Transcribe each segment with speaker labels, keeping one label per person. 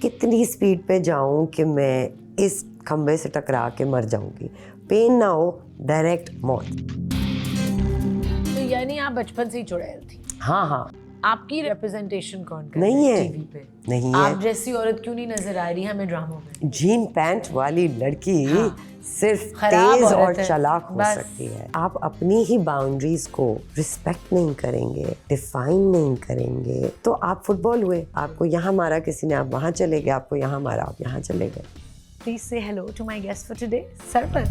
Speaker 1: कितनी स्पीड पे जाऊं कि मैं इस खंबे से टकरा के मर जाऊंगी, पेन ना हो, डायरेक्ट मौत।
Speaker 2: तो यानी आप बचपन से ही चुड़ैल थी।
Speaker 1: हाँ हाँ।
Speaker 2: आपकी रिप्रेजेंटेशन कौन कर
Speaker 1: नहीं है
Speaker 2: टीवी पे?
Speaker 1: नहीं
Speaker 2: आप
Speaker 1: है।
Speaker 2: जैसी औरत क्यों नहीं नजर आ रही हमें ड्रामों में?
Speaker 1: जीन पैंट वाली लड़की
Speaker 2: हाँ।
Speaker 1: सिर्फ
Speaker 2: खराब
Speaker 1: तेज
Speaker 2: औरत
Speaker 1: और
Speaker 2: है।
Speaker 1: चालाक हो
Speaker 2: बस।
Speaker 1: सकती है। आप अपनी ही बाउंड्रीज को रिस्पेक्ट नहीं करेंगे, डिफाइन नहीं करेंगे, तो आप फुटबॉल हुए। आपको यहाँ मारा किसी ने, आप वहाँ चले गए, आपको यहाँ मारा, आप यहाँ चले गए।
Speaker 2: Please say hello to my guest for today, Sarpat.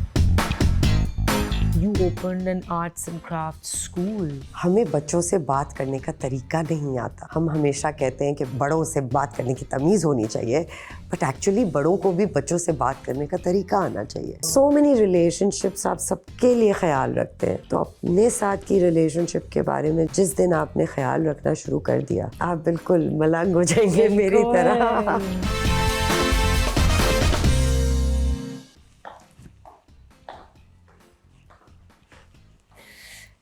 Speaker 2: You opened an arts and crafts school.
Speaker 1: हमें बच्चों से बात करने का तरीका नहीं आता। हम हमेशा कहते हैं कि बड़ों से बात करने की तमीज़ होनी चाहिए, बट एक्चुअली बड़ों को भी बच्चों से बात करने का तरीका आना चाहिए। So many relationships आप सबके लिए ख्याल रखते हैं, तो अपने साथ की रिलेशनशिप के बारे में जिस दिन आपने ख्याल रखना शुरू कर दिया, आप बिल्कुल मलंग हो जाएंगे मेरी तरह।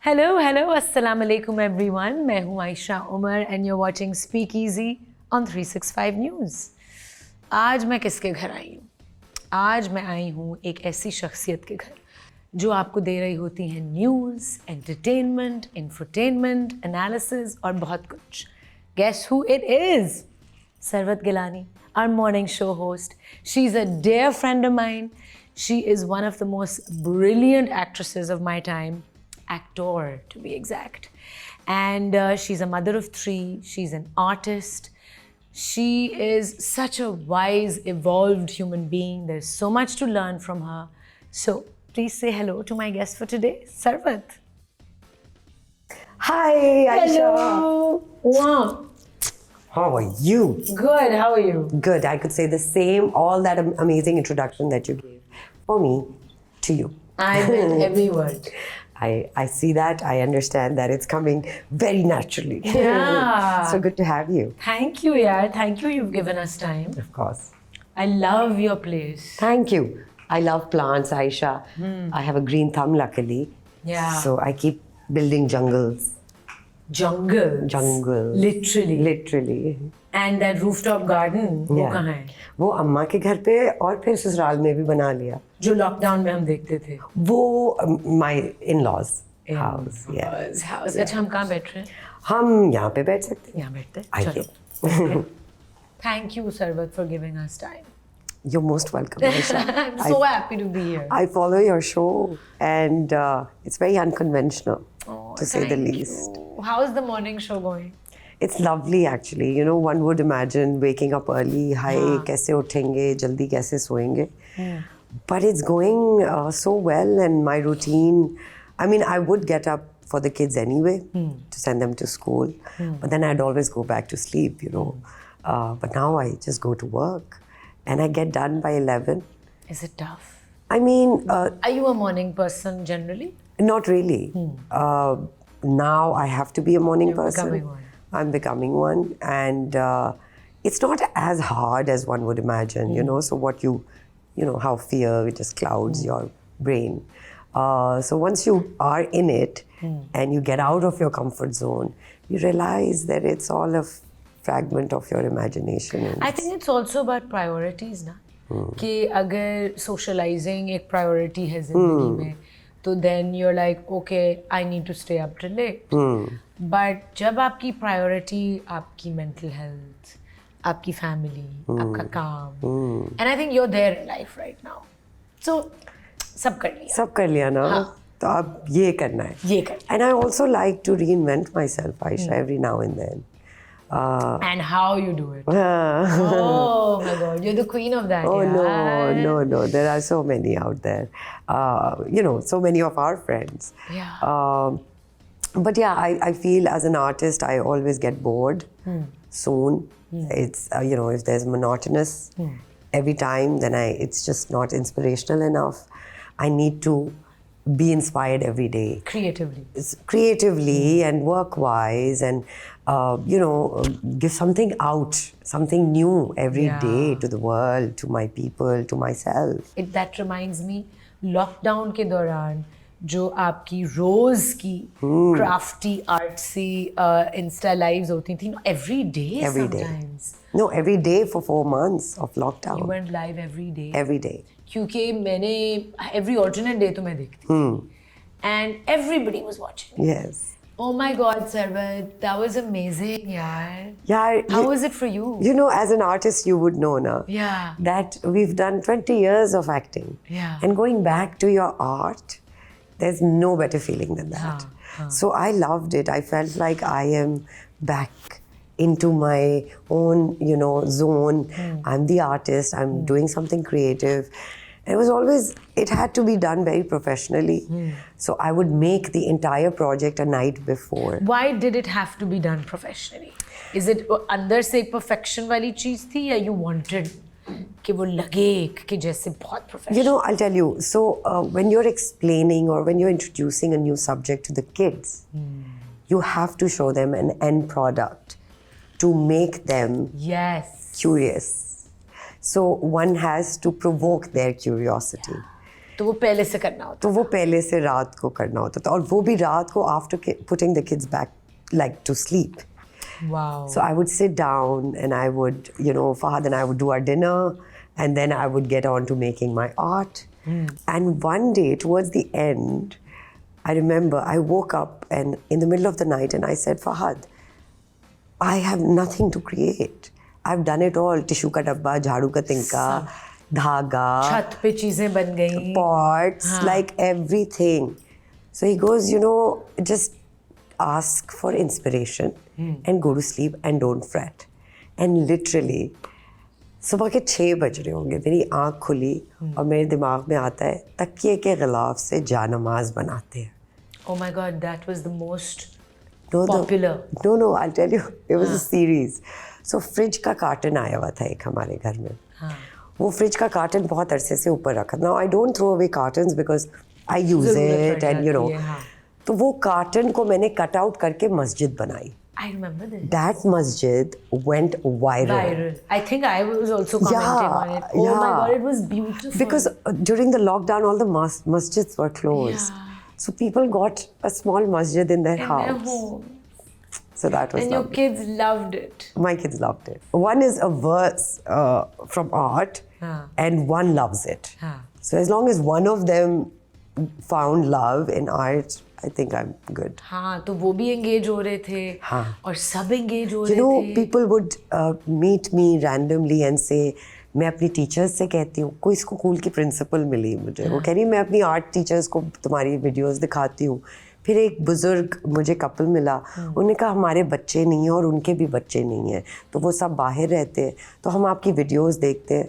Speaker 2: Hello, assalamu alaikum everyone. मैं हूँ Ayesha Umar and you're watching Speakeasy on 365 News. आज मैं किसके घर आई हूँ? आज मैं आई हूँ एक ऐसी शख्सियत के घर जो आपको दे रही होती हैं न्यूज़, एंटरटेनमेंट, इंफोटेनमेंट, एनालिसिस और बहुत कुछ. Guess who it is? Sarvat Gilani, our morning show host. She's a dear friend of mine. She is one of the most brilliant actresses of my time. Actor, to be exact. And she's a mother of 3. She's an artist. She is such a wise, evolved human being. There's so much to learn from her. So, please say hello to my guest for today, Sarvat.
Speaker 1: Hi, Aisha.
Speaker 2: Hello. Wow.
Speaker 1: How are you?
Speaker 2: Good. How are you?
Speaker 1: Good. I could say the same, all that amazing introduction that you gave for me to you.
Speaker 2: I meant every word.
Speaker 1: I see that. I understand that it's coming very naturally.
Speaker 2: Yeah.
Speaker 1: So good to have you.
Speaker 2: Thank you, yaar. Thank you. You've given us time.
Speaker 1: Of course.
Speaker 2: I love your place.
Speaker 1: Thank you. I love plants, Aisha. I have a green thumb, luckily.
Speaker 2: Yeah.
Speaker 1: So I keep building jungles.
Speaker 2: Jungles. Literally. And that rooftop garden, वो
Speaker 1: Yeah.
Speaker 2: कहाँ है?
Speaker 1: वो अम्मा के घर पे और फिर ससुराल में भी बना लिया.
Speaker 2: जो लॉकडाउन में हम देखते थे.
Speaker 1: वो my in-laws house. Yeah.
Speaker 2: House. अच्छा, हम कहाँ बैठ रहे हैं?
Speaker 1: हम यहाँ पे बैठ सकते हैं.
Speaker 2: यहाँ बैठते हैं.
Speaker 1: आइए.
Speaker 2: चलो. Thank you, Sarvat, for giving us time.
Speaker 1: You're most welcome, Aisha.
Speaker 2: I'm so happy to be here.
Speaker 1: I follow your show, and it's very unconventional,
Speaker 2: Oh,
Speaker 1: to say the
Speaker 2: thank
Speaker 1: least.
Speaker 2: you. How's the morning show going?
Speaker 1: It's lovely, actually. You know, one would imagine waking up early, hi, कैसे उठेंगे, जल्दी कैसे सोएंगे. But it's going so well, and my routine, I mean, I would get up for the kids anyway to send them to school, but then I'd always go back to sleep, you know. But now I just go to work, and I get done by 11.
Speaker 2: Is it tough?
Speaker 1: I mean,
Speaker 2: Are you a morning person generally?
Speaker 1: not really. Now I have to be a morning person.
Speaker 2: Becoming one.
Speaker 1: I'm becoming one, and it's not as hard as one would imagine, you know. So what you know, how fear just clouds your brain. So once you are in it and you get out of your comfort zone, you realize that it's all a fragment of your imagination. And
Speaker 2: I think it's also about priorities ना. कि अगर socializing एक priority है जिंदगी में, तो then you're like, okay, I need to stay up till late. But जब आपकी priority आपकी mental health, आपकी family, आपका काम, and I think you're there in life right now. So सब कर लिया.
Speaker 1: सब कर लिया ना, तो अब ये करना है.
Speaker 2: ये कर.
Speaker 1: And I also like to reinvent myself, Aisha, every now and then.
Speaker 2: And how you do it. Oh my God, you're the queen of that.
Speaker 1: Oh
Speaker 2: yaar.
Speaker 1: no, there are so many out there. You know, so many of our friends.
Speaker 2: Yeah.
Speaker 1: But yeah, I feel as an artist, I always get bored soon. It's, you know, if there's monotonous every time, then it's just not inspirational enough. I need to be inspired every day. Creatively and work-wise, and you know, give something out, something new every day to the world, to my people, to myself.
Speaker 2: That reminds me, lockdown के दौरान जो आपकी रोज की crafty आर्ट्सी Insta lives होती थी every day
Speaker 1: Every day.
Speaker 2: Sometimes
Speaker 1: No, every day for 4 months of
Speaker 2: you
Speaker 1: lockdown.
Speaker 2: Went live every day
Speaker 1: Every day.
Speaker 2: क्योंकि मैंने every alternate day तो मैं देखती and everybody was watching
Speaker 1: Yes.
Speaker 2: Oh my God, Sarvat, that was amazing, yaar.
Speaker 1: Yeah.
Speaker 2: How was it for you?
Speaker 1: You know, as an artist, you would know now
Speaker 2: Yeah.
Speaker 1: that we've done 20 years of acting.
Speaker 2: Yeah.
Speaker 1: And going back to your art, there's no better feeling than that. So I loved it. I felt like I am back into my own, zone. I'm the artist. I'm doing something creative. It was always, it had to be done very professionally. So I would make the entire project a night before.
Speaker 2: Why did it have to be done professionally? Is it अंदर से एक perfection वाली चीज थी या you wanted कि वो लगे कि जैसे बहुत professional?
Speaker 1: You know, I'll tell you. So when you're explaining or when you're introducing a new subject to the kids, you have to show them an end product to make them
Speaker 2: Yes.
Speaker 1: curious. So one has to provoke their curiosity.
Speaker 2: तो वो पहले से करना होता
Speaker 1: तो वो पहले से रात को करना होता था और वो भी रात को after putting the kids back like to sleep.
Speaker 2: Wow.
Speaker 1: So I would sit down and I would, Fahad and I would do our dinner and then I would get on to making my art. And one day towards the end, I remember I woke up and in the middle of the night and I said, Fahad, I have nothing to create. I've done it all. Tissue ka dabba, jhaadu ka tinka, dhaga,
Speaker 2: छत पे चीजें बन गई
Speaker 1: pots, like everything. So he goes, just ask for inspiration and go to sleep and don't fret. And literally, सुबह के 6 बज रहे होंगे, मेरी आँख खुली और मेरे दिमाग में आता है तकिए के गिलाफ से जानमाज बनाते हैं.
Speaker 2: Oh my God, that was the most
Speaker 1: No,
Speaker 2: popular.
Speaker 1: No, I'll tell you, it was a series. So fridge का कार्टन आया हुआ था एक हमारे घर में. वो फ्रिज का कार्टन बहुत अरसे से ऊपर रखा. Now I don't throw away cartons because I use it and तो वो कार्टन को मैंने कट आउट करके मस्जिद बनाई.
Speaker 2: I remember this.
Speaker 1: That masjid went viral.
Speaker 2: I think I was also commenting on it. Oh my God, it was beautiful.
Speaker 1: Because during the lockdown, all the masjids were closed.
Speaker 2: Yeah.
Speaker 1: So people got a small masjid in their
Speaker 2: in
Speaker 1: house.
Speaker 2: their home.
Speaker 1: So that was
Speaker 2: And your
Speaker 1: lovely.
Speaker 2: kids loved it.
Speaker 1: My kids loved it. One is a verse from art and one loves it. So as long as one of them found love in art, I think I'm good.
Speaker 2: हाँ तो वो भी engage हो रहे थे और सब engage हो
Speaker 1: You
Speaker 2: रहे
Speaker 1: know,
Speaker 2: थे.
Speaker 1: people would meet me randomly and say, मैं अपनी टीचर्स से कहती हूँ, कोई स्कूल की प्रिंसिपल मिली मुझे, वो कह रही मैं अपनी आर्ट टीचर्स को तुम्हारी वीडियोस दिखाती हूँ. फिर एक बुजुर्ग मुझे कपल मिला, उन्होंने कहा हमारे बच्चे नहीं हैं और उनके भी बच्चे नहीं हैं, तो वो सब बाहर रहते हैं, तो हम आपकी वीडियोस देखते हैं,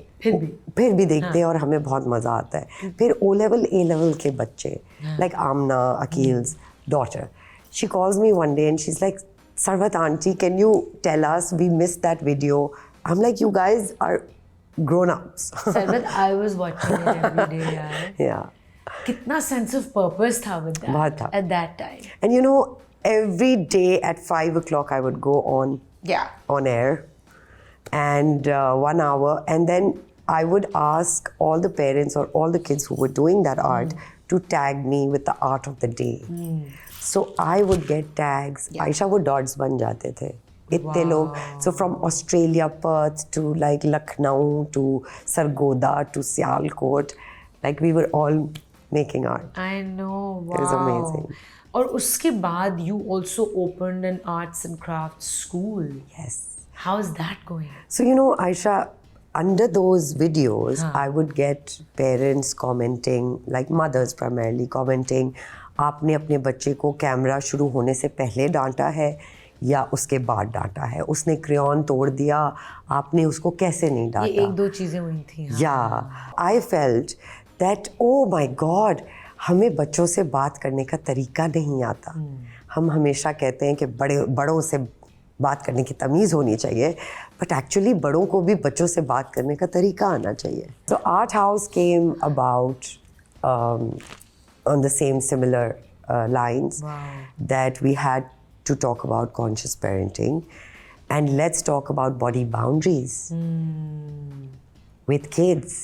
Speaker 1: फिर भी देखते हैं और हमें बहुत मज़ा आता है. फिर O level A level के बच्चे, like Amna, Akil's daughter, she calls me one day and she's like, Sarvat auntie, can you tell us, we missed that video. I'm like, you guys are grown-ups.
Speaker 2: Sarvat, I was watching it every day यार.
Speaker 1: Yeah.
Speaker 2: कितना sense of purpose था with that
Speaker 1: बहुत था.
Speaker 2: at that time.
Speaker 1: And every day at 5 o'clock I would go on air and 1 hour, and then I would ask all the parents or all the kids who were doing that art to tag me with the art of the day. So I would get tags. Aisha would dots ban jate the. इतने लोग. So from Australia, Perth to like Lucknow to Sargodha to Sialkot, like we were all making art.
Speaker 2: I know. Wow.
Speaker 1: It was amazing.
Speaker 2: और उसके बाद you also opened an arts and crafts school.
Speaker 1: Yes.
Speaker 2: How's that going?
Speaker 1: So Aisha, under those videos, I would get parents commenting, like mothers primarily commenting, आपने अपने बच्चे को camera शुरू होने से पहले डांटा है या उसके बाद डांटा है, उसने क्रेयॉन तोड़ दिया, आपने उसको कैसे नहीं डांटा.
Speaker 2: ये 1-2 चीजें हुई थी.
Speaker 1: Yeah, I felt that, oh my God, हमें बच्चों से बात करने का तरीका नहीं आता. हम हमेशा कहते हैं कि बड़ों से बात करने की तमीज़ होनी चाहिए, but actually बड़ों को भी बच्चों से बात करने का तरीका आना चाहिए. So Art House came about on the same similar lines.
Speaker 2: Wow.
Speaker 1: That we had to talk about conscious parenting, and let's talk about body boundaries with kids.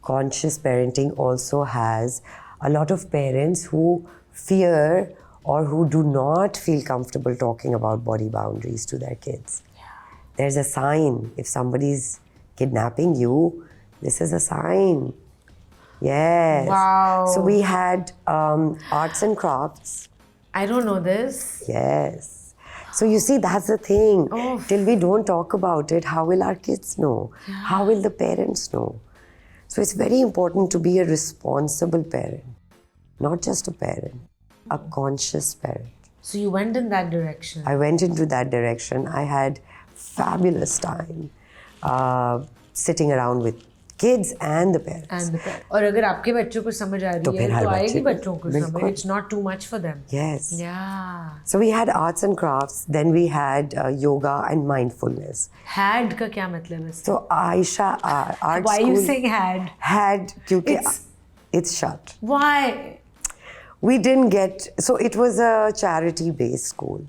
Speaker 1: Conscious parenting also has a lot of parents who fear or who do not feel comfortable talking about body boundaries to their kids. There's a sign. If somebody's kidnapping you, this is a sign. Yes.
Speaker 2: Wow.
Speaker 1: So we had arts and crafts.
Speaker 2: I don't know this.
Speaker 1: Yes. So you see, that's the thing.
Speaker 2: Oh.
Speaker 1: Till we don't talk about it, how will our kids know? How will the parents know? So it's very important to be a responsible parent, not just a parent, a conscious parent.
Speaker 2: So you went in that direction.
Speaker 1: I went into that direction. I had fabulous time sitting around with kids and the parents.
Speaker 2: और अगर आपके बच्चों को समझ आ
Speaker 1: तो
Speaker 2: रही
Speaker 1: फिर
Speaker 2: है
Speaker 1: हर
Speaker 2: तो आएगी
Speaker 1: बच्चे को,
Speaker 2: बच्चों को समझ.
Speaker 1: बिल्कुल.
Speaker 2: It's not too much for them.
Speaker 1: Yes.
Speaker 2: Yeah.
Speaker 1: So we had arts and crafts. Then we had yoga and mindfulness.
Speaker 2: Had का क्या मतलब है?
Speaker 1: So Aisha, art
Speaker 2: Why
Speaker 1: school.
Speaker 2: you saying had?
Speaker 1: Had, क्योंकि
Speaker 2: It's-
Speaker 1: it's shut.
Speaker 2: Why?
Speaker 1: We didn't get, so it was a charity-based school.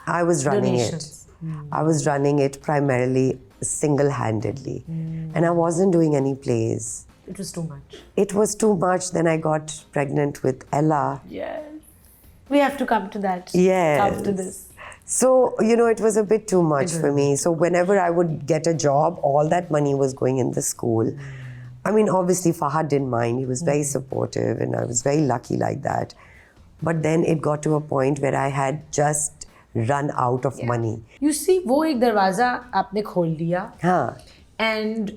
Speaker 1: I was running
Speaker 2: Donations.
Speaker 1: it. I was running it primarily single-handedly. And I wasn't doing any plays.
Speaker 2: It was too much.
Speaker 1: It was too much. Then I got pregnant with Ella.
Speaker 2: Yes. We have to come to that.
Speaker 1: Yes.
Speaker 2: After this.
Speaker 1: So, it was a bit too much for me. So whenever I would get a job, all that money was going in the school. I mean, obviously Fahad didn't mind. He was very supportive and I was very lucky like that. But then it got to a point where I had just run out of money.
Speaker 2: You see, वो एक दरवाजा आपने खोल दिया.
Speaker 1: हाँ.
Speaker 2: And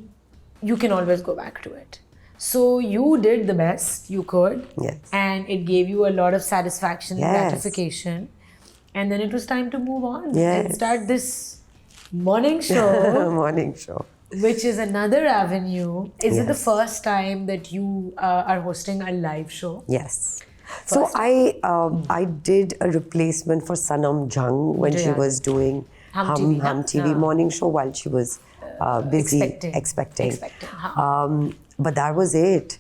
Speaker 2: you can always go back to it. So you did the best you could.
Speaker 1: Yes.
Speaker 2: And it gave you a lot of satisfaction and
Speaker 1: Yes.
Speaker 2: gratification. And then it was time to move on and
Speaker 1: Yes.
Speaker 2: start this morning show,
Speaker 1: Morning show.
Speaker 2: which is another avenue. Is it the
Speaker 1: Yes.
Speaker 2: first time that you are hosting a live show?
Speaker 1: Yes. So I did a replacement for Sanam Jung when she
Speaker 2: Yeah.
Speaker 1: was doing
Speaker 2: Hum TV,
Speaker 1: Hum
Speaker 2: na?
Speaker 1: TV
Speaker 2: Yeah.
Speaker 1: morning show while she was busy
Speaker 2: Expecting.
Speaker 1: but that was it.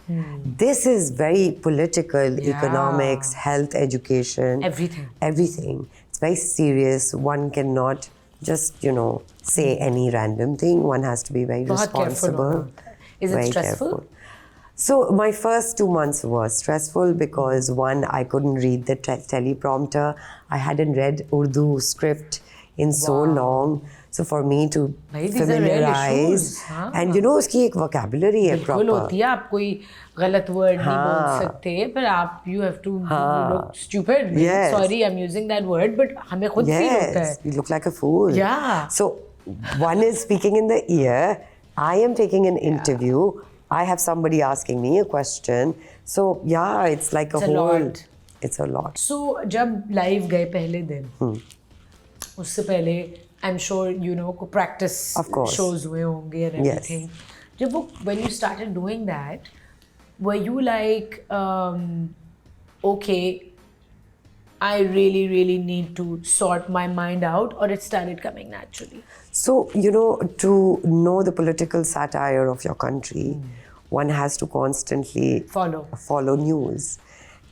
Speaker 1: This is very political,
Speaker 2: Yeah.
Speaker 1: economics, health, education.
Speaker 2: Everything.
Speaker 1: Everything. It's very serious. One cannot just, say any random thing. One has to be very
Speaker 2: बहुत careful
Speaker 1: responsible.
Speaker 2: होना होता है. Is it
Speaker 1: Very
Speaker 2: stressful?
Speaker 1: careful. So my first 2 months was stressful because one, I couldn't read the teleprompter. I hadn't read Urdu script in so long. So for me to
Speaker 2: Bhai, these are real
Speaker 1: familiarize,
Speaker 2: issues, हाँ?
Speaker 1: and उसकी एक vocabulary है
Speaker 2: बिल्कुल
Speaker 1: proper.
Speaker 2: होती है. आप कोई गलत वर्ड नहीं बोल सकते पर आप you have to look stupid.
Speaker 1: Yes.
Speaker 2: Sorry, I'm using that word, but हमें खुद फील होता है.
Speaker 1: Yes, you look like a fool.
Speaker 2: Yeah.
Speaker 1: So one is speaking in the ear. I am taking an interview. I have somebody asking me a question. So yeah, it's like
Speaker 2: It's a
Speaker 1: whole.
Speaker 2: lot.
Speaker 1: It's a lot.
Speaker 2: So जब live गए पहले दिन उससे पहले I'm sure को practice
Speaker 1: Of course.
Speaker 2: shows हुए होंगे and
Speaker 1: Yes.
Speaker 2: everything. जब वो when you started doing that, were you like okay, I really need to sort my mind out, or it started coming naturally?
Speaker 1: So, to know the political satire of your country, one has to constantly
Speaker 2: Follow.
Speaker 1: news.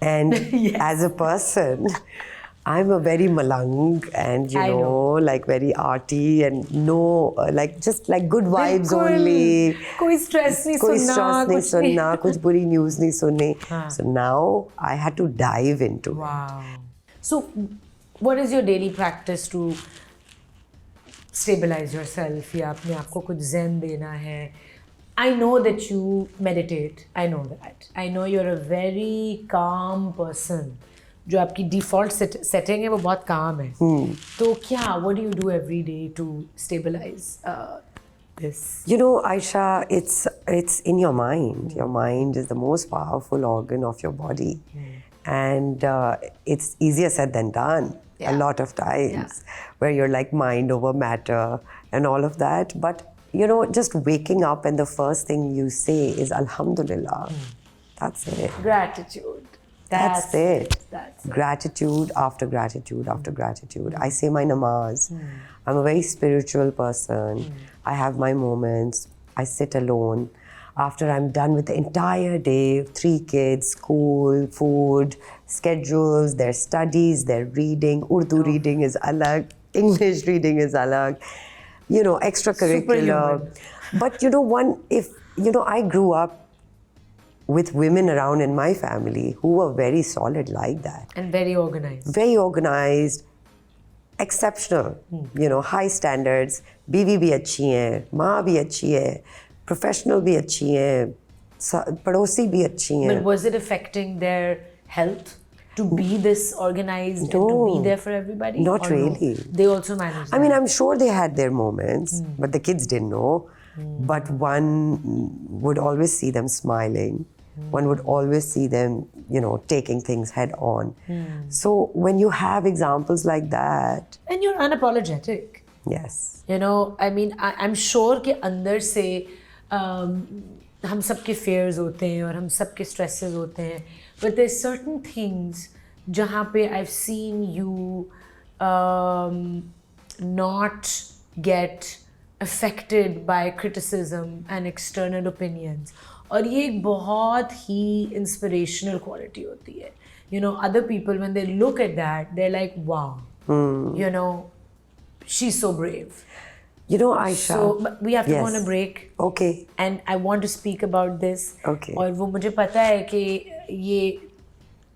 Speaker 1: And
Speaker 2: Yes.
Speaker 1: as a person, I'm a very malang and,
Speaker 2: I know.
Speaker 1: like very arty and just like good vibes
Speaker 2: बिल्कुल.
Speaker 1: only.
Speaker 2: कोई stress नहीं
Speaker 1: कोई
Speaker 2: सुनना,
Speaker 1: stress नहीं
Speaker 2: कुछ नहीं.
Speaker 1: सुनना, कुछ बुरी news नहीं सुननी.
Speaker 2: हाँ.
Speaker 1: So now I had to dive into it.
Speaker 2: Wow. So, what is your daily practice to stabilize yourself? या अपने आप को कुछ zen देना है? I know that you meditate. I know that. I know you're a very calm person. जो आपकी default setting है वो बहुत calm है. तो क्या? What do you do every day to stabilize this?
Speaker 1: Aisha, it's in your mind. Your mind is the most powerful organ of your body. And it's easier said than done a lot of times, where you're like mind over matter and all of that. But, just waking up and the first thing you say is Alhamdulillah. That's it.
Speaker 2: Gratitude.
Speaker 1: That's it.
Speaker 2: That's it.
Speaker 1: Gratitude after gratitude after gratitude. I say my namaz. I'm a very spiritual person. I have my moments. I sit alone. After I'm done with the entire day, 3 kids, school, food, schedules, their studies, their reading. Urdu reading is alag. English reading is alag. Extracurricular.
Speaker 2: Superhuman.
Speaker 1: But I grew up with women around in my family who were very solid like that.
Speaker 2: And very organized.
Speaker 1: Very organized, exceptional, you know, high standards. बीवी भी अच्छी हैं, माँ भी अच्छी है, professional भी अच्छी हैं, पड़ोसी भी अच्छी हैं.
Speaker 2: But was it affecting their health to be this organized and to
Speaker 1: No.
Speaker 2: be there for everybody?
Speaker 1: Not
Speaker 2: Or no?
Speaker 1: really.
Speaker 2: They also managed
Speaker 1: I mean,
Speaker 2: that?
Speaker 1: I'm sure they had their moments, but the kids didn't know. But one would always see them smiling. One would always see them, you know, taking things head on. So when you have examples like that,
Speaker 2: And you're unapologetic.
Speaker 1: yes.
Speaker 2: You know, I mean, I'm sure कि अंदर से हम सबके fears होते हैं और हम सबके stresses होते हैं. But there's certain things जहाँ पे I've seen you not get affected by criticism and external opinions. और ये एक बहुत ही inspirational quality होती है. You know, other people when they look at that, they're like, wow, you know, she's so brave.
Speaker 1: You know, Aisha.
Speaker 2: So but we have to go on a
Speaker 1: Yes.
Speaker 2: break.
Speaker 1: Okay.
Speaker 2: And I want to speak about this.
Speaker 1: Okay.
Speaker 2: और वो मुझे पता है कि ये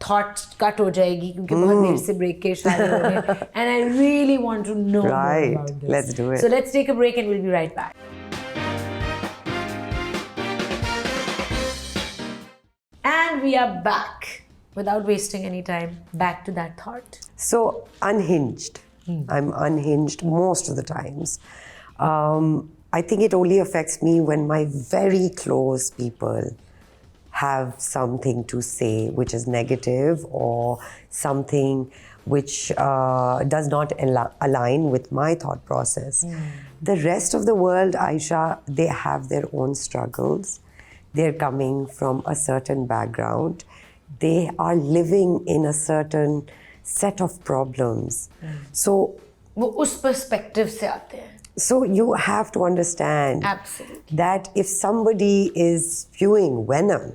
Speaker 2: thought cut हो जाएगी क्योंकि बहुत देर से break के इशारे हो रहे हैं. And I really want to know more
Speaker 1: Right.
Speaker 2: about this.
Speaker 1: Let's do it.
Speaker 2: So let's take a break and we'll be right back. And we are back. Without wasting any time, back to that thought.
Speaker 1: So unhinged. I'm unhinged most of the times. I think it only affects me when my very close people have something to say which is negative or something which does not align with my thought process. The rest of the world, Aisha, they have their own struggles. They're coming from a certain background. They are living in a certain set of problems. So,
Speaker 2: वो उस perspective से आते हैं.
Speaker 1: so you have to understand
Speaker 2: Absolutely.
Speaker 1: that if somebody is spewing venom,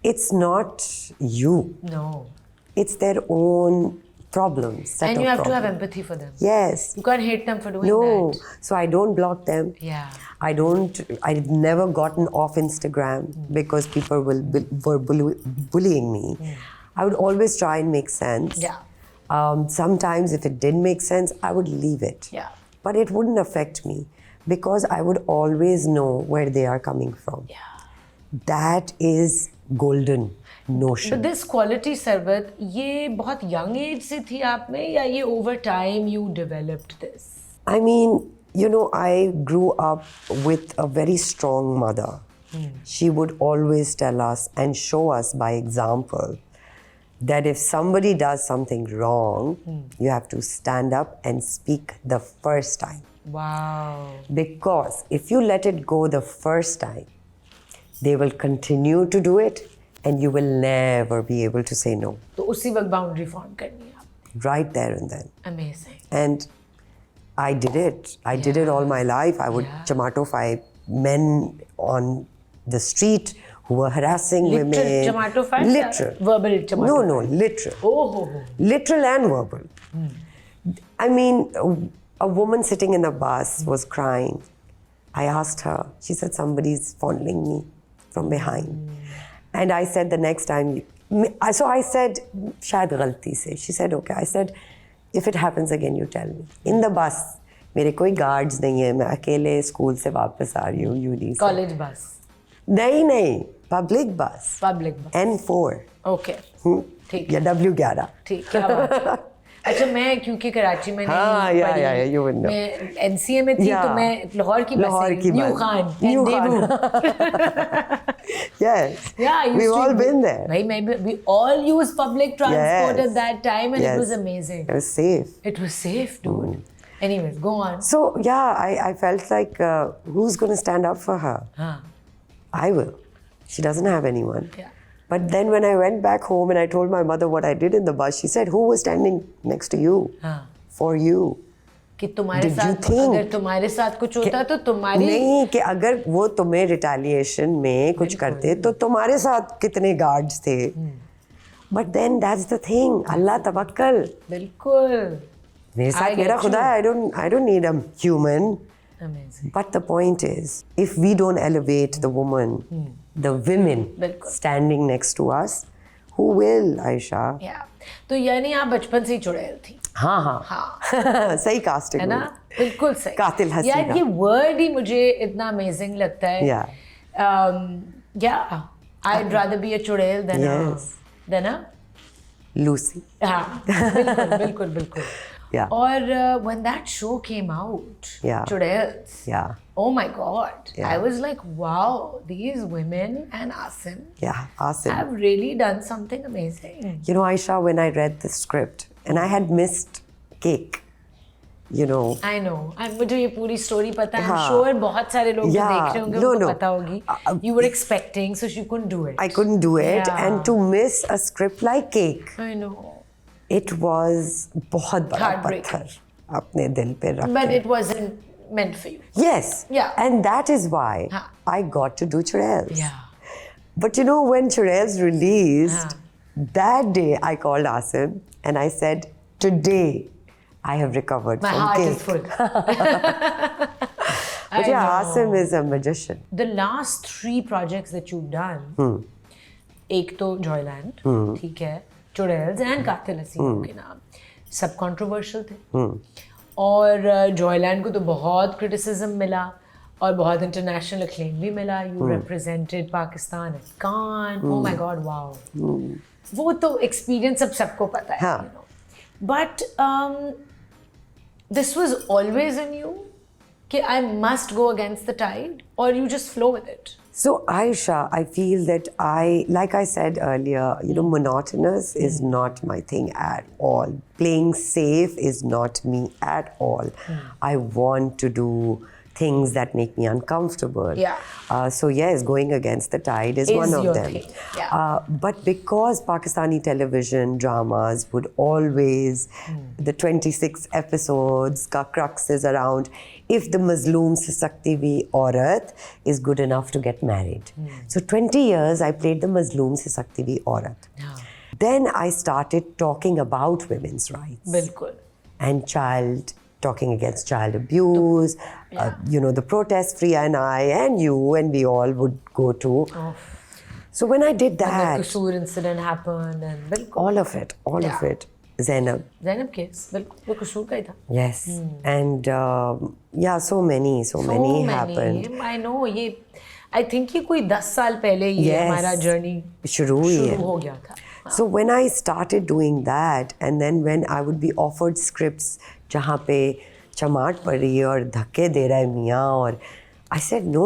Speaker 1: it's not you.
Speaker 2: No.
Speaker 1: It's their own problems. Set
Speaker 2: And
Speaker 1: of
Speaker 2: you have to have
Speaker 1: problems.
Speaker 2: empathy for them.
Speaker 1: Yes.
Speaker 2: You can't hate them for doing
Speaker 1: No.
Speaker 2: that.
Speaker 1: So I don't block them.
Speaker 2: Yeah.
Speaker 1: I've never gotten off Instagram because people were bullying me. I would always try and make sense.
Speaker 2: Yeah.
Speaker 1: Sometimes if it didn't make sense, I would leave it.
Speaker 2: Yeah.
Speaker 1: But it wouldn't affect me because I would always know where they are coming from.
Speaker 2: Yeah.
Speaker 1: That is golden notion.
Speaker 2: But this quality, Sarbat, ये बहुत young age से थी आप में या ये over time you developed this?
Speaker 1: I mean, you know, I grew up with a very strong mother. She would always tell us and show us by example that if somebody does something wrong, you have to stand up and speak the first time.
Speaker 2: Wow.
Speaker 1: Because if you let it go the first time, they will continue to do it and you will never be able to say no.
Speaker 2: तो उसी वक्त boundary form करनी है आपने.
Speaker 1: Right there and then.
Speaker 2: Amazing.
Speaker 1: And I did it. I did it all my life. I would tomato-fy men on the street who were harassing women.
Speaker 2: Tomato-fy?
Speaker 1: Literal.
Speaker 2: Verbal tomato-fy?
Speaker 1: No, literal.
Speaker 2: Oh, ho, ho.
Speaker 1: Literal and verbal. I mean, a woman sitting in a bus was crying. I asked her. She said, somebody's fondling me from behind. And I said the next time, so I said, shayad ghalti se. She said, okay. I said, if it happens again, you tell me. In the bus, मेरे कोई guards नहीं है. मैं अकेले school से वापस आ रही हूँ uni से.
Speaker 2: College bus.
Speaker 1: नहीं, public bus.
Speaker 2: Public bus.
Speaker 1: N4.
Speaker 2: Okay. ठीक
Speaker 1: या W11.
Speaker 2: ठीक क्या बात है. अच्छा मैं क्योंकि कराची में नहीं
Speaker 1: हाँ, yeah, you would know.
Speaker 2: मैं NCA में थी
Speaker 1: Yeah.
Speaker 2: तो मैं लाहौर की बस new Khan
Speaker 1: New
Speaker 2: and Devu.
Speaker 1: Khan. Yes.
Speaker 2: Yeah, I used
Speaker 1: We've
Speaker 2: to-
Speaker 1: all been there.
Speaker 2: भाई we all used public transport
Speaker 1: Yes.
Speaker 2: at that time and it
Speaker 1: Yes.
Speaker 2: was amazing.
Speaker 1: It was safe.
Speaker 2: It was safe, dude. Anyways, go on.
Speaker 1: So yeah, I felt like who's going to stand up for her?
Speaker 2: Huh.
Speaker 1: I will. She doesn't have anyone.
Speaker 2: Yeah.
Speaker 1: But then when I went back home and I told my mother what I did in the bus, she said, who was standing next to you?
Speaker 2: हाँ.
Speaker 1: For you.
Speaker 2: कि तुम्हारे
Speaker 1: Did you
Speaker 2: साथ
Speaker 1: think-
Speaker 2: अगर तुम्हारे साथ कुछ होता तो तुम्हारी
Speaker 1: नहीं कि अगर वो तुम्हें रिटेलिएशन में कुछ करते तो तुम्हारे साथ कितने गार्ड्स थे. But then that's the thing. अल्लाह तवक्कल.
Speaker 2: बिल्कुल
Speaker 1: मेरे
Speaker 2: I
Speaker 1: साथ
Speaker 2: get
Speaker 1: मेरा खुदा
Speaker 2: you.
Speaker 1: है. I don't need a human.
Speaker 2: Amazing.
Speaker 1: But the point is, if we don't elevate the woman, the women
Speaker 2: बिल्कुल.
Speaker 1: standing next to us, who will, Aisha?
Speaker 2: Yeah. तो यानी आप बचपन से ही चुड़ैल थी.
Speaker 1: हाँ हाँ
Speaker 2: हाँ.
Speaker 1: सही कास्टिंग
Speaker 2: है ना? बिल्कुल सही.
Speaker 1: कातिल हसीना.
Speaker 2: यार ये वर्ड ही मुझे इतना अमेजिंग लगता है. Yeah. I'd rather be a चुड़ैल than a
Speaker 1: Lucy.
Speaker 2: हाँ. बिल्कुल बिल्कुल.
Speaker 1: Yeah.
Speaker 2: और when that show came out,
Speaker 1: Yeah.
Speaker 2: चुड़ैल्स.
Speaker 1: Yeah.
Speaker 2: Oh my God.
Speaker 1: Yeah.
Speaker 2: I was like, wow, these women and Asim
Speaker 1: Yeah, Asim.
Speaker 2: have really done something amazing.
Speaker 1: You know, Aisha, when I read the script, and I had missed Cake, you know.
Speaker 2: I know. मुझे ये पूरी story पता है. I'm
Speaker 1: हाँ.
Speaker 2: sure बहुत सारे लोग जो
Speaker 1: Yeah.
Speaker 2: देख रहे होंगे
Speaker 1: No,
Speaker 2: उनको
Speaker 1: no.
Speaker 2: पता होगी. You were expecting, so you couldn't do it.
Speaker 1: I couldn't do it,
Speaker 2: Yeah.
Speaker 1: and to miss a script like Cake,
Speaker 2: I know.
Speaker 1: it was बहुत बड़ा
Speaker 2: Heartbreaking.
Speaker 1: पत्थर अपने दिल पे रख
Speaker 2: But
Speaker 1: के.
Speaker 2: it wasn't meant for you.
Speaker 1: Yes.
Speaker 2: Yeah.
Speaker 1: And that is why
Speaker 2: हाँ.
Speaker 1: I got to do Churels.
Speaker 2: Yeah.
Speaker 1: But you know, when Churels released, that day I called Asim and I said, today I have recovered
Speaker 2: My
Speaker 1: from
Speaker 2: heart
Speaker 1: Cake.
Speaker 2: is full.
Speaker 1: But yeah, Asim is a magician.
Speaker 2: The last 3 projects that you've done, एक तो Joyland, ठीक है, चुड़ैल्स and कातिल हसीनों के नाम, सब controversial थे. और जॉयलैंड को तो बहुत क्रिटिसिज्म मिला और बहुत इंटरनेशनल अक्लेम भी मिला. You represented Pakistan at Cannes. Oh my God, wow. वो तो एक्सपीरियंस अब सबको पता है.
Speaker 1: हाँ.
Speaker 2: But this was always in you कि I must go against the tide और you just flow with it.
Speaker 1: So, Aisha, I feel that like I said earlier, you know, monotonous is not my thing at all. Playing safe is not me at all. I want to do things that make me uncomfortable.
Speaker 2: Yeah.
Speaker 1: So, yes, going against the tide is one of
Speaker 2: your
Speaker 1: them.
Speaker 2: thing. Yeah.
Speaker 1: But because Pakistani television dramas would always, the 26 episodes, ka crux is around if the Mazloom se sakti bhi aurat is good enough to get married. So 20 years I played the Mazloom se sakti bhi aurat. Then I started talking about women's rights.
Speaker 2: बिल्कुल.
Speaker 1: And talking against child abuse, you know, the protest Free and I and you and we all would go to. So when I did
Speaker 2: The
Speaker 1: that,
Speaker 2: Kasoor incident happened and बिल्कुल.
Speaker 1: all of it, Zainab.
Speaker 2: Zainab case, बिल्कुल वो कसूर का ही था.
Speaker 1: Yes. And yeah, so many happened.
Speaker 2: I know ये I think ये कोई 10 साल पहले ये
Speaker 1: Yes.
Speaker 2: हमारा जर्नी
Speaker 1: शुरू हुई है.
Speaker 2: हो गया था.
Speaker 1: So when I started doing that, and then when I would be offered scripts जहाँ पे चमाट पड़ रही है और धक्के दे रहा है मियाँ, और I said no.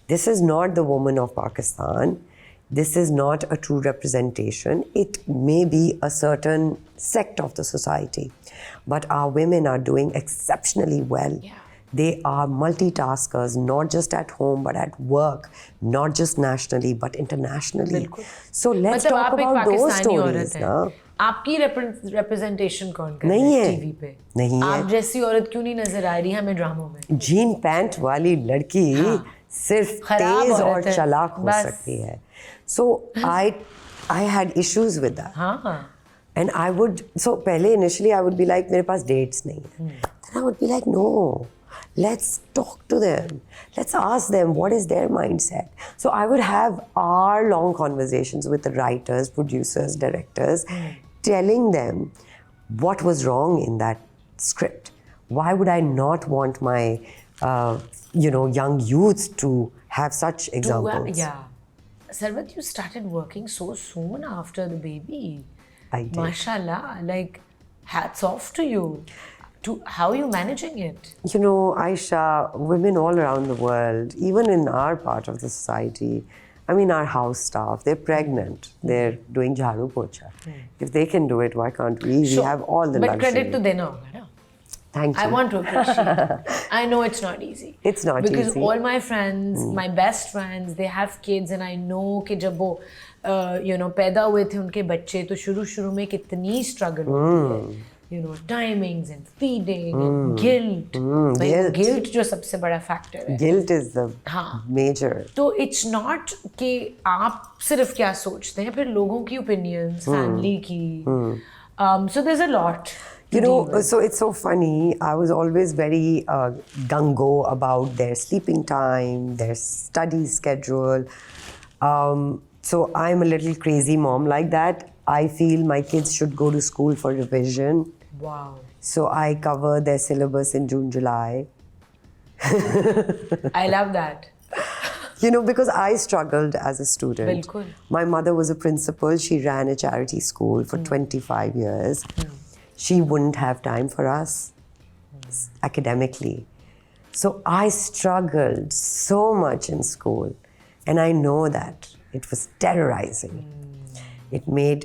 Speaker 1: This is not the woman of Pakistan. This is not a true representation. It may be a certain sect of the society, but our women are doing exceptionally well.
Speaker 2: Yeah.
Speaker 1: They are multitaskers, not just at home, but at work, not just nationally, but internationally.
Speaker 2: बिल्कुल.
Speaker 1: So let's
Speaker 2: मतलब
Speaker 1: talk
Speaker 2: आप एक
Speaker 1: about those
Speaker 2: Pakistani
Speaker 1: stories.
Speaker 2: औरत
Speaker 1: ना?
Speaker 2: हैं. आपकी representation कौन कर
Speaker 1: नहीं
Speaker 2: रहा है
Speaker 1: है.
Speaker 2: टीवी पे?
Speaker 1: नहीं है.
Speaker 2: आप जैसी औरत क्यों नहीं नजर आ रही हमें ड्रामों में?
Speaker 1: जीन पैंट वाली लड़की सिर्फ
Speaker 2: खराब
Speaker 1: तेज और
Speaker 2: औरत है.
Speaker 1: चालाक हो
Speaker 2: बस.
Speaker 1: सकती है. So I had issues with that.
Speaker 2: हाँ.
Speaker 1: And I would, so पहले initially I would be like, मेरे पास dates नहीं है. Then I would be like, no, let's talk to them. Let's ask them what is their mindset. So I would have hour-long conversations with the writers, producers, directors, telling them what was wrong in that script. Why would I not want my, young youths to have such examples?
Speaker 2: Yeah. Sarvat, you started working so soon after the baby.
Speaker 1: I did.
Speaker 2: Mashallah, like hats off to you. How are you managing it?
Speaker 1: You know, Aisha, women all around the world, even in our part of the society, I mean, our house staff, they're pregnant, they're doing jharu pocha. If they can do it, why can't we? We have all the
Speaker 2: but
Speaker 1: luxury.
Speaker 2: credit to देना होगा ना.
Speaker 1: Thank you.
Speaker 2: I want to appreciate. I know it's not easy.
Speaker 1: It's not
Speaker 2: because
Speaker 1: easy.
Speaker 2: all my friends, my best friends, they have kids and I know कि जब वो पैदा हुए थे उनके बच्चे तो शुरू में कितनी struggle होती है. Timings and feeding and guilt. Guilt जो सबसे बड़ा factor है.
Speaker 1: Guilt is the major.
Speaker 2: तो it's not कि आप सिर्फ क्या सोचते हैं, फिर लोगों की opinions, family की. So there's a lot.
Speaker 1: You
Speaker 2: deal
Speaker 1: know,
Speaker 2: with?
Speaker 1: so it's so funny. I was always very gung-ho about their sleeping time, their study schedule. So I'm a little crazy mom like that. I feel my kids should go to school for revision.
Speaker 2: Wow.
Speaker 1: So I cover their syllabus in June, July.
Speaker 2: I love that.
Speaker 1: You know, because I struggled as a student.
Speaker 2: Bilkul.
Speaker 1: My mother was a principal. She ran a charity school for 25 years. She wouldn't have time for us academically. So I struggled so much in school. And I know that. It was terrorizing.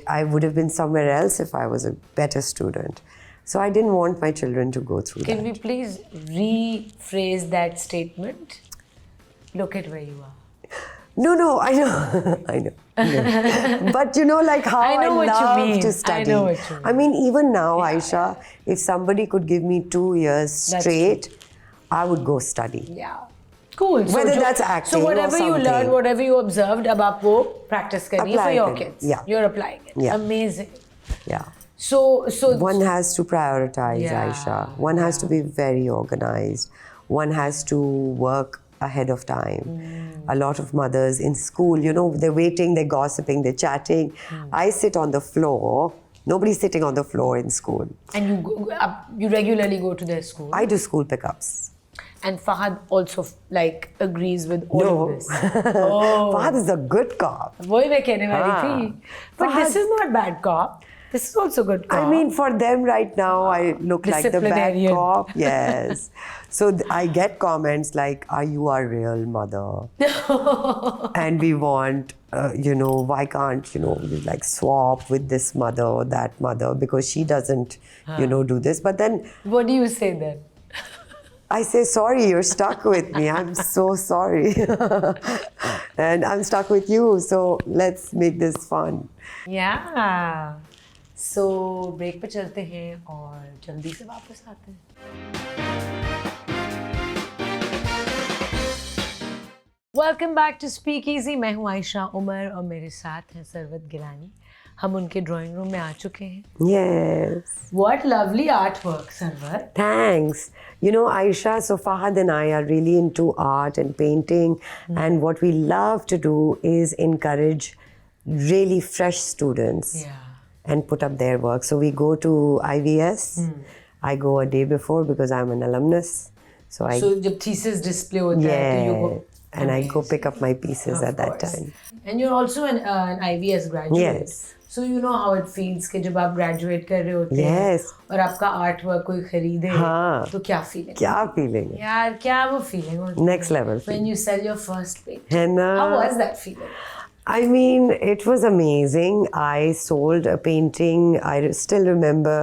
Speaker 1: I would have been somewhere else if I was a better student. So I didn't want my children to go through
Speaker 2: Can
Speaker 1: that.
Speaker 2: we please rephrase that statement? Look at where you are.
Speaker 1: No, I know. I know. But you know, like how
Speaker 2: I know what you
Speaker 1: love
Speaker 2: mean.
Speaker 1: to
Speaker 2: I
Speaker 1: study.
Speaker 2: know what you mean.
Speaker 1: I mean, even now, Aisha, if somebody could give me 2 years
Speaker 2: That's
Speaker 1: straight, I would go study.
Speaker 2: Yeah. Cool.
Speaker 1: Whether that's acting
Speaker 2: So
Speaker 1: or
Speaker 2: whatever you
Speaker 1: something.
Speaker 2: learned, whatever you observed, अब आप वो practice करिए for
Speaker 1: Apply
Speaker 2: your
Speaker 1: करिए.
Speaker 2: kids.
Speaker 1: Yeah.
Speaker 2: You're applying it.
Speaker 1: Yeah.
Speaker 2: Amazing.
Speaker 1: Yeah.
Speaker 2: So
Speaker 1: One has to prioritize,
Speaker 2: Yeah,
Speaker 1: Aisha. One has to be very organized. One has to work ahead of time. A lot of mothers in school, you know, they're waiting, they're gossiping, they're chatting. I sit on the floor. Nobody's sitting on the floor in school.
Speaker 2: and you regularly go to their school.
Speaker 1: I do school pickups.
Speaker 2: And Fahad also like agrees with all
Speaker 1: No.
Speaker 2: of this. Oh.
Speaker 1: Fahad is a good cop.
Speaker 2: वही मैं कहने वाली
Speaker 1: हाँ.
Speaker 2: थी. But this is not bad cop. This is also good cop.
Speaker 1: I mean, for them right now, I look like the bad
Speaker 2: Disciplinarian.
Speaker 1: cop. Yes. So I get comments like, "Are you our real mother?" And we want, you know, why can't, you know, we like swap with this mother or that mother because she doesn't, you know, do this. But then
Speaker 2: What do you say then?
Speaker 1: I say, sorry, you're stuck with me. I'm so sorry. And I'm stuck with you. So let's make this fun.
Speaker 2: Yeah. So break पे चलते हैं और जल्दी से वापस आते हैं. Welcome back to Speakeasy. मैं हूँ आयशा उमर और मेरे साथ हैं सरवत गिलानी. हम उनके ड्राइंग रूम में आ चुके हैं.
Speaker 1: Yes.
Speaker 2: What lovely artwork, Sarwat.
Speaker 1: Thanks. You know, Aisha, so Fahad and I are really into art and painting. And what we love to do is encourage really fresh students
Speaker 2: Yeah.
Speaker 1: and put up their work. So we go to IVS. I go a day before because I'm an alumnus. So I,
Speaker 2: So जब thesis display होता है तो you go.
Speaker 1: and I go pick up my pieces
Speaker 2: Of
Speaker 1: at that
Speaker 2: course.
Speaker 1: time.
Speaker 2: And you're also an IVS graduate.
Speaker 1: Yes.
Speaker 2: So you know how it feels कि जब आप graduate कर रहे होते
Speaker 1: Yes.
Speaker 2: हैं और आपका आर्ट वर्क कोई खरीदे
Speaker 1: हाँ.
Speaker 2: तो क्या feeling?
Speaker 1: क्या feeling?
Speaker 2: यार क्या वो feeling होती
Speaker 1: Next level
Speaker 2: है? When you sell your first painting.
Speaker 1: है ना?
Speaker 2: How was that feeling?
Speaker 1: I mean, it was amazing. I sold a painting. I still remember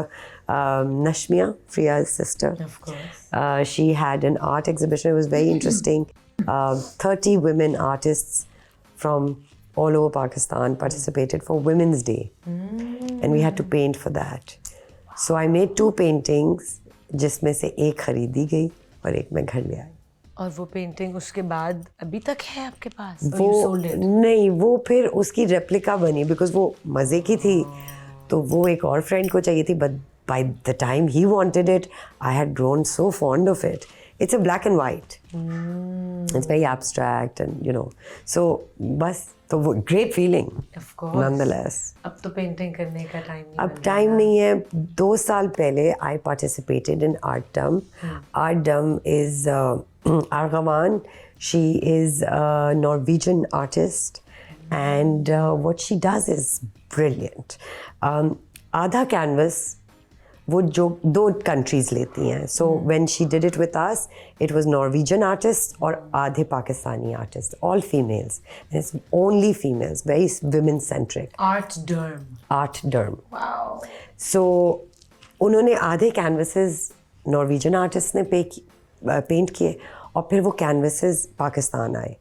Speaker 1: Nashmia, Priya's sister.
Speaker 2: Of course.
Speaker 1: She had an art exhibition. It was very interesting. 30 women artists from all over Pakistan participated for Women's Day. And we had to paint for that. So I made 2 paintings, जिसमें से एक खरीदी गई और एक मैं घर ले आई.
Speaker 2: और वो पेंटिंग उसके बाद अभी तक है आपके पास? Or you
Speaker 1: वो
Speaker 2: sold it?
Speaker 1: नहीं, वो फिर उसकी रेप्लिका बनी बिकॉज वो मज़े की थी. तो वो एक और फ्रेंड को चाहिए थी, but by the time he wanted it, I had grown so fond of it. It's a black and white. It's very abstract and, you know. So, बस, तो वो great feeling.
Speaker 2: Of course.
Speaker 1: Nonetheless.
Speaker 2: अब तो painting करने का time नहीं
Speaker 1: अब time नहीं है. 2 साल पहले I participated in Art Dum. Art Dum is Argaman. She is a Norwegian artist. And what she does is brilliant. आधा canvas वो जो 2 countries लेती हैं. So when she did it with us, it was Norwegian artists और आधे Pakistani artists, all females. And it's only females, very women centric.
Speaker 2: Art Derm.
Speaker 1: Art Derm.
Speaker 2: Wow.
Speaker 1: So उन्होंने आधे canvases Norwegian artists ने paint किए और फिर वो canvases Pakistan आए.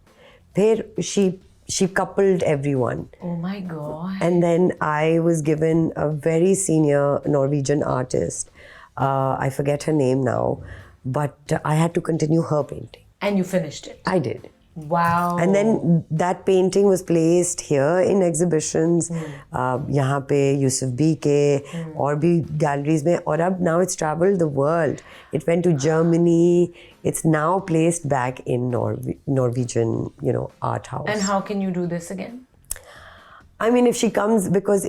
Speaker 1: फिर she coupled everyone.
Speaker 2: Oh my God.
Speaker 1: And then I was given a very senior Norwegian artist. I forget her name now, but I had to continue her painting.
Speaker 2: And you finished it.
Speaker 1: I did.
Speaker 2: Wow.
Speaker 1: And then that painting was placed here in exhibitions. यहाँ पे Yusuf B के और भी galleries में, और अब now it's traveled the world. It went to Germany. It's now placed back in Norwegian, art house.
Speaker 2: And how can you do this again?
Speaker 1: I mean, if she comes, because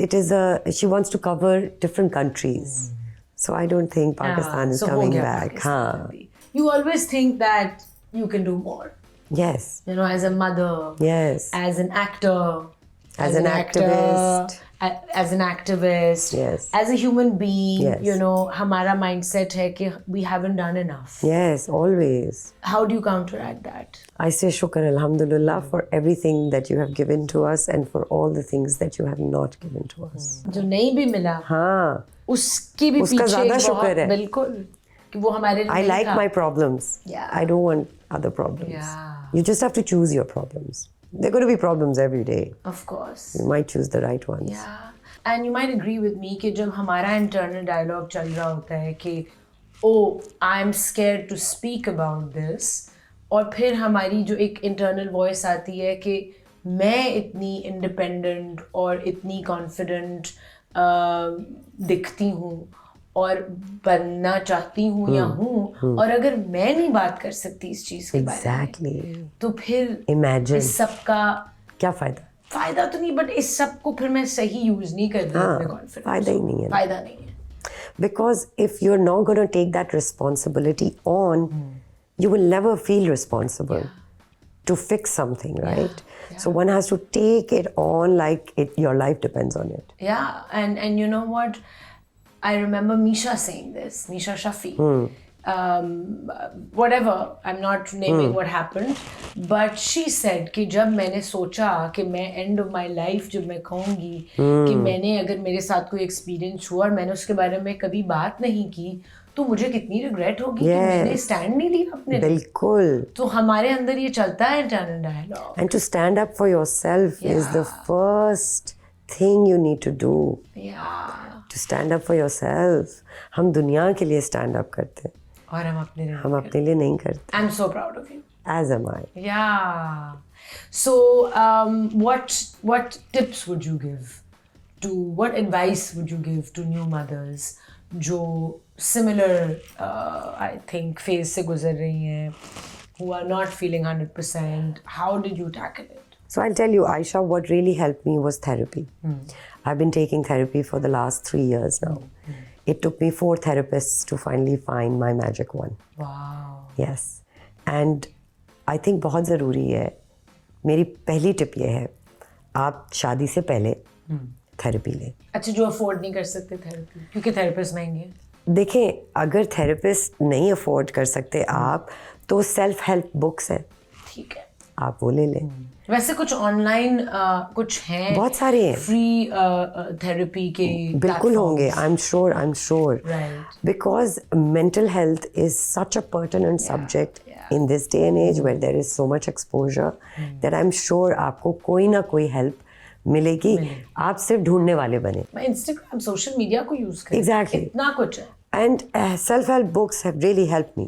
Speaker 1: she wants to cover different countries. So I don't think Pakistan is
Speaker 2: so
Speaker 1: coming
Speaker 2: ho gaya
Speaker 1: back.
Speaker 2: Pakistan bhi. You always think that you can do more.
Speaker 1: Yes.
Speaker 2: As a mother.
Speaker 1: Yes.
Speaker 2: As an actor.
Speaker 1: As an activist.
Speaker 2: As an activist.
Speaker 1: Yes.
Speaker 2: As a human being.
Speaker 1: Yes.
Speaker 2: हमारा mindset है कि we haven't done enough.
Speaker 1: Yes, always.
Speaker 2: How do you counteract that?
Speaker 1: I say shukr alhamdulillah for everything that you have given to us and for all the things that you have not given to us.
Speaker 2: जो नहीं भी मिला,
Speaker 1: हाँ,
Speaker 2: उसकी भी
Speaker 1: उसका
Speaker 2: पीछे
Speaker 1: ज़्यादा
Speaker 2: बहुत
Speaker 1: शुक्र है।
Speaker 2: बिल्कुल कि वो हमारे लिए
Speaker 1: I
Speaker 2: नहीं
Speaker 1: like
Speaker 2: था।
Speaker 1: my problems.
Speaker 2: Yeah.
Speaker 1: I don't want other problems.
Speaker 2: Yeah.
Speaker 1: You just have to choose your problems. There are going to be problems every day.
Speaker 2: Of course.
Speaker 1: You might choose the right ones.
Speaker 2: Yeah. And you might agree with me कि जब हमारा internal dialogue चल रहा होता है कि oh I'm scared to speak about this, और फिर हमारी जो एक internal voice आती है कि मैं इतनी independent और इतनी confident दिखती हूँ और बनना चाहती हूँ या हूँ, और अगर मैं नहीं बात कर सकती इस चीज़ के बारे में,
Speaker 1: Exactly.
Speaker 2: तो फिर
Speaker 1: Imagine.
Speaker 2: इस सब का
Speaker 1: क्या फायदा?
Speaker 2: फायदा तो नहीं, बट इस सब को फिर मैं सही यूज नहीं कर रही अपने कॉन्फिडेंस।
Speaker 1: फायदा ही नहीं है।
Speaker 2: फायदा नहीं है।
Speaker 1: Because if you're not going to take that responsibility on, you will never feel responsible to fix something, right?
Speaker 2: Yeah.
Speaker 1: So one has to take it on like your life depends on it.
Speaker 2: Yeah, and you know what? I remember Misha saying this, Misha Shafi. Whatever, I'm not naming what happened, but she said कि जब मैंने सोचा कि मैं end of my life जब मैं कहूँगी कि मैंने अगर मेरे साथ कोई experience हुआ और मैंने उसके बारे में कभी बात नहीं की, तो मुझे कितनी regret होगी कि मैंने stand नहीं लिया अपने लिए।
Speaker 1: बिल्कुल।
Speaker 2: तो हमारे अंदर ये चलता है internal dialogue.
Speaker 1: And to stand up for yourself is the first thing you need to do.
Speaker 2: Yeah.
Speaker 1: To stand up for yourself. हम दुनिया के लिए stand up करते हैं,
Speaker 2: और हम अपने लिए
Speaker 1: हम अपने लिए नहीं करते.
Speaker 2: I'm so proud of you.
Speaker 1: As am I.
Speaker 2: Yeah. So, what tips would you give what advice would you give to new mothers जो similar I think phase से गुजर रही हैं, who are not feeling 100%? How did you tackle it?
Speaker 1: So I'll tell you, Aisha, what really helped me was therapy. I've been taking therapy for the last 3 years now. It took me 4 therapists to finally find my magic one.
Speaker 2: Wow.
Speaker 1: Yes. And I think बहुत ज़रूरी है, मेरी पहली tip ये है, आप शादी से पहले थेरेपी लें.
Speaker 2: अच्छा, जो अफोर्ड नहीं कर सकते थेरेपी, क्योंकि थेरेपिस्ट महंगे हैं.
Speaker 1: देखें, अगर थेरेपिस्ट नहीं अफोर्ड कर सकते आप, तो सेल्फ हेल्प बुक्स हैं,
Speaker 2: ठीक है,
Speaker 1: आप वो ले लें.
Speaker 2: वैसे कुछ ऑनलाइन कुछ हैं,
Speaker 1: बहुत सारे हैं,
Speaker 2: फ्री थेरेपी के
Speaker 1: बिल्कुल होंगे. I am sure.
Speaker 2: Right.
Speaker 1: Because mental health is such a pertinent subject in this day and age where there is so much exposure that I'm sure आपको कोई ना कोई हेल्प मिलेगी. आप सिर्फ ढूंढने वाले बने.
Speaker 2: मैं इंस्टाग्राम सोशल मीडिया को यूज करती हूँ.
Speaker 1: Exactly.
Speaker 2: इतना कुछ है.
Speaker 1: And self-help books have really helped me.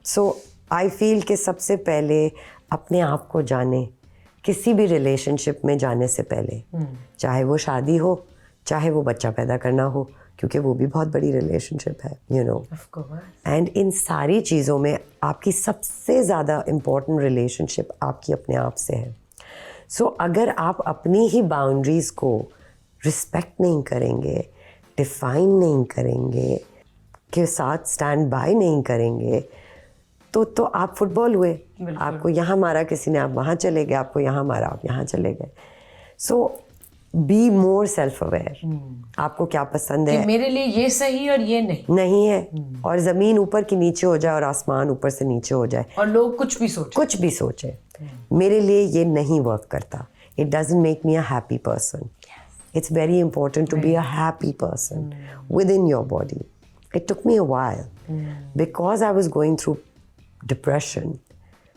Speaker 1: So I feel कि सबसे पहले अपने आप को जाने, किसी भी रिलेशनशिप में जाने से पहले, चाहे वो शादी हो, चाहे वो बच्चा पैदा करना हो, क्योंकि वो भी बहुत बड़ी रिलेशनशिप है, you know.
Speaker 2: Of course.
Speaker 1: And in सारी चीज़ों में आपकी सबसे ज़्यादा इम्पोर्टेंट रिलेशनशिप आपकी अपने आप से है. सो अगर आप अपनी ही बाउंड्रीज़ को रिस्पेक्ट नहीं करेंगे, डिफाइन नहीं करेंगे, के साथ स्टैंड बाय नहीं करेंगे, तो आप फुटबॉल हुए. आपको यहाँ मारा किसी ने, आप वहाँ चले गए, आपको यहाँ मारा, आप यहाँ चले गए. सो बी मोर सेल्फ अवेयर. आपको क्या पसंद है,
Speaker 2: मेरे लिए ये सही और ये
Speaker 1: नहीं है, और ज़मीन ऊपर की नीचे हो जाए और आसमान ऊपर से नीचे हो जाए,
Speaker 2: और लोग कुछ भी सोचे,
Speaker 1: मेरे लिए ये नहीं वर्क करता. It doesn't make me a happy person. It's very important to be a happy person within your body. It took me a while because I was going through depression,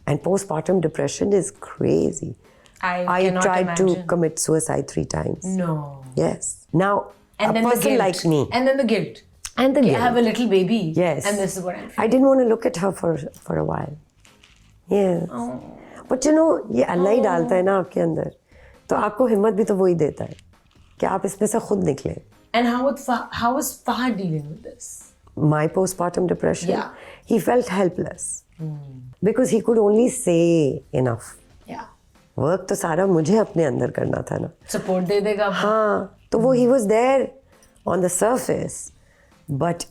Speaker 1: and postpartum depression is crazy. I
Speaker 2: cannot
Speaker 1: tried
Speaker 2: imagine.
Speaker 1: to commit suicide 3 times.
Speaker 2: No.
Speaker 1: Yes. Now,
Speaker 2: And
Speaker 1: a
Speaker 2: then the
Speaker 1: person
Speaker 2: guilt.
Speaker 1: like me.
Speaker 2: And then the guilt.
Speaker 1: And the
Speaker 2: I
Speaker 1: guilt.
Speaker 2: have a little baby.
Speaker 1: Yes.
Speaker 2: And this is what I'm feeling.
Speaker 1: I didn't want to look at her for a while. Yeah.
Speaker 2: Oh.
Speaker 1: But ये अल्लाह ही डालता है ना आपके अंदर, तो आपको हिम्मत भी तो वही देता है कि आप इसमें से खुद निकलें.
Speaker 2: And how was Fahad dealing with this?
Speaker 1: My postpartum depression,
Speaker 2: Yeah.
Speaker 1: he felt helpless because he could only say enough.
Speaker 2: Yeah.
Speaker 1: Work तो सारा मुझे अपने अंदर करना था ना.
Speaker 2: Support दे देगा.
Speaker 1: हाँ, तो वो he was there on the surface, but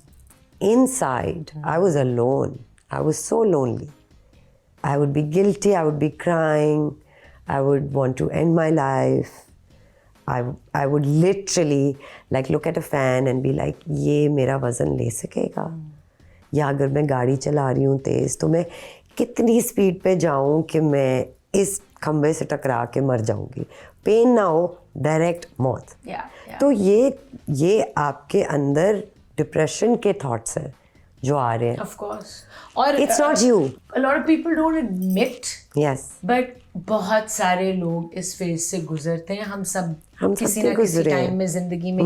Speaker 1: inside I was alone. I was so lonely. I would be guilty, I would be crying, I would want to end my life. I would literally like look at a fan and be like, ये मेरा वज़न ले सकेगा? या अगर मैं गाड़ी चला रही हूँ तेज़ तो मैं कितनी स्पीड पे जाऊँ कि मैं इस खंबे से टकरा के मर जाऊँगी? पेन ना हो, डायरेक्ट मौत.
Speaker 2: Yeah.
Speaker 1: तो ये आपके अंदर डिप्रेशन के थॉट्स हैं जो आ रहे हैं.
Speaker 2: Of course. और
Speaker 1: It's not you.
Speaker 2: A lot of people don't admit,
Speaker 1: Yes.
Speaker 2: but बहुत सारे लोग इस फेज से गुजरते हैं. हम सब किसी
Speaker 1: सबके
Speaker 2: ना किसी
Speaker 1: गुजरे हैं.
Speaker 2: टाइम में जिंदगी में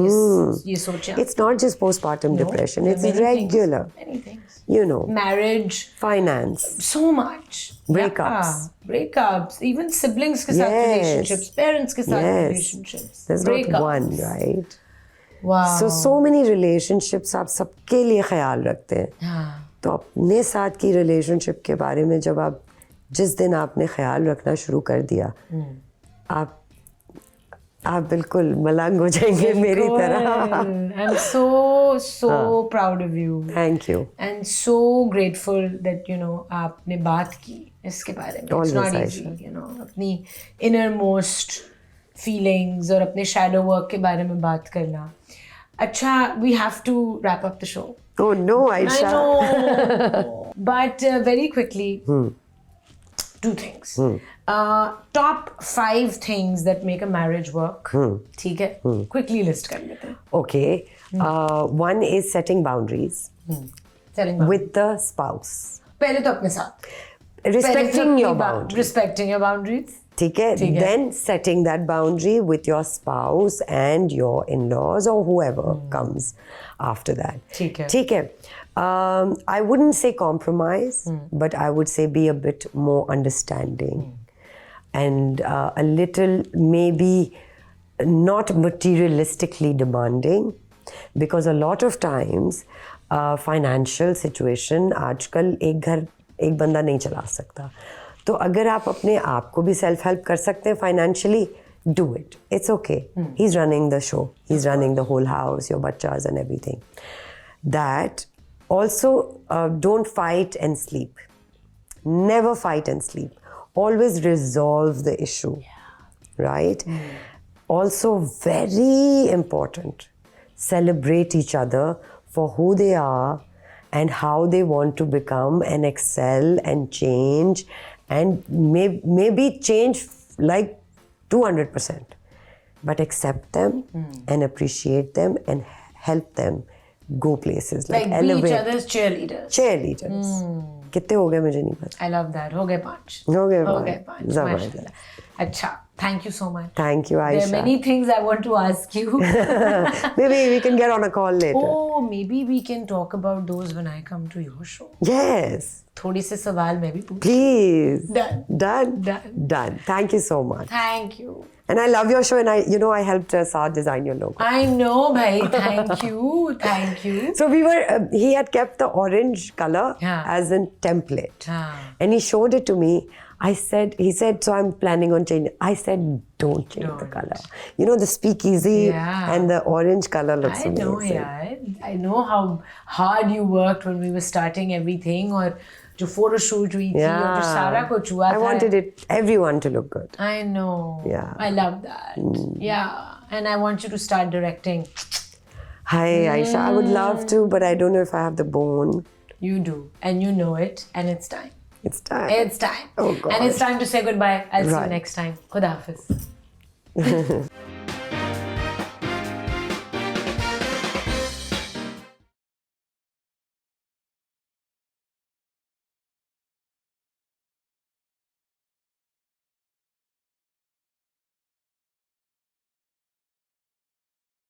Speaker 2: ये सोचे.
Speaker 1: It's not just postpartum depression.
Speaker 2: There are
Speaker 1: It's
Speaker 2: many
Speaker 1: regular.
Speaker 2: things, many things.
Speaker 1: You know,
Speaker 2: Marriage,
Speaker 1: finance.
Speaker 2: so much.
Speaker 1: Breakups.
Speaker 2: Yeah, breakups. Even siblings के साथ
Speaker 1: Yes.
Speaker 2: relationships, parents के साथ
Speaker 1: Yes.
Speaker 2: relationships.
Speaker 1: There's
Speaker 2: breakups.
Speaker 1: not one, right?
Speaker 2: Wow.
Speaker 1: So many relationships आप सबके लिए ख्याल रखते हैं.
Speaker 2: हाँ.
Speaker 1: तो अपने साथ की रिलेशनशिप के बारे में जब आप जिस दिन आपने ख्याल रखना शुरू कर दिया, आप बिल्कुल मलंग हो जाएंगे मेरी तरह.
Speaker 2: I'm so proud of you.
Speaker 1: Thank you.
Speaker 2: And so grateful that आपने बात की इसके बारे में. It's not
Speaker 1: Always,
Speaker 2: easy, अपनी innermost feelings और अपने shadow work के बारे में बात करना. अच्छा, we have to wrap up the show.
Speaker 1: Oh no, Aisha.
Speaker 2: I know. But very quickly, two things. Top 5 things that make a marriage work. ठीक है? Quickly list कर लेते हैं.
Speaker 1: Okay. One is setting boundaries
Speaker 2: Setting boundaries.
Speaker 1: with the spouse.
Speaker 2: पहले तो अपने साथ.
Speaker 1: Respecting your boundaries.
Speaker 2: Respecting your boundaries.
Speaker 1: ठीक है? Then setting that boundary with your spouse and your in-laws or whoever comes after that.
Speaker 2: ठीक है.
Speaker 1: ठीक है. I wouldn't say compromise, but I would say be a bit more understanding and a little maybe not materialistically demanding, because a lot of times financial situation आजकल एक बंदा नहीं चला सकता. तो अगर आप अपने आप को भी सेल्फ हेल्प कर सकते हैं financially, do it. It's okay. He's running the show. He's running the whole house, your bachas and everything. That also, don't fight and sleep. Never fight and sleep. Always resolve the issue. Right? Also, very important, celebrate each other for who they are and how they want to become and excel and change, and maybe change like 200%, but accept them and appreciate them and help them go places, like
Speaker 2: Like be
Speaker 1: elevate.
Speaker 2: each other's cheerleaders.
Speaker 1: Cheerleaders. कितने हो गए मुझे नहीं पता.
Speaker 2: I love that. हो गए 5.
Speaker 1: हो गए
Speaker 2: हो
Speaker 1: 5.
Speaker 2: गए 5.
Speaker 1: जबरदस्त.
Speaker 2: माशाल्लाह. अच्छा. Thank you so much.
Speaker 1: Thank you,
Speaker 2: There
Speaker 1: Aisha.
Speaker 2: are many things I want to ask you.
Speaker 1: Maybe we can get on a call later.
Speaker 2: Oh, maybe we can talk about those when I come to your show.
Speaker 1: Yes.
Speaker 2: थोड़ी से सवाल मैं भी पूछ.
Speaker 1: Please.
Speaker 2: Done.
Speaker 1: Done?
Speaker 2: Done.
Speaker 1: Done. Thank you so much.
Speaker 2: Thank you.
Speaker 1: And I love your show, and I helped Saad design your logo.
Speaker 2: I know, bhai. Thank you. Thank you.
Speaker 1: So he had kept the orange color
Speaker 2: Yeah.
Speaker 1: as a template.
Speaker 2: Yeah.
Speaker 1: And he showed it to me. He said, so I'm planning on changing. I said, don't change the color. The speakeasy
Speaker 2: Yeah.
Speaker 1: and the orange color looks
Speaker 2: I know,
Speaker 1: amazing.
Speaker 2: yeah. I know how hard you worked when we were starting everything, और जो photo shoot हुई थी और जो सारा कुछ हुआ
Speaker 1: I
Speaker 2: था.
Speaker 1: wanted everyone to look good.
Speaker 2: I know.
Speaker 1: Yeah.
Speaker 2: I love that. Yeah. And I want you to start directing.
Speaker 1: Hi, Aisha. I would love to, but I don't know if I have the bone.
Speaker 2: You do. And you know it. And it's time.
Speaker 1: It's time.
Speaker 2: It's time.
Speaker 1: Oh, God.
Speaker 2: And it's time to say goodbye. I'll see you
Speaker 1: Right.
Speaker 2: next time. Khuda Hafiz.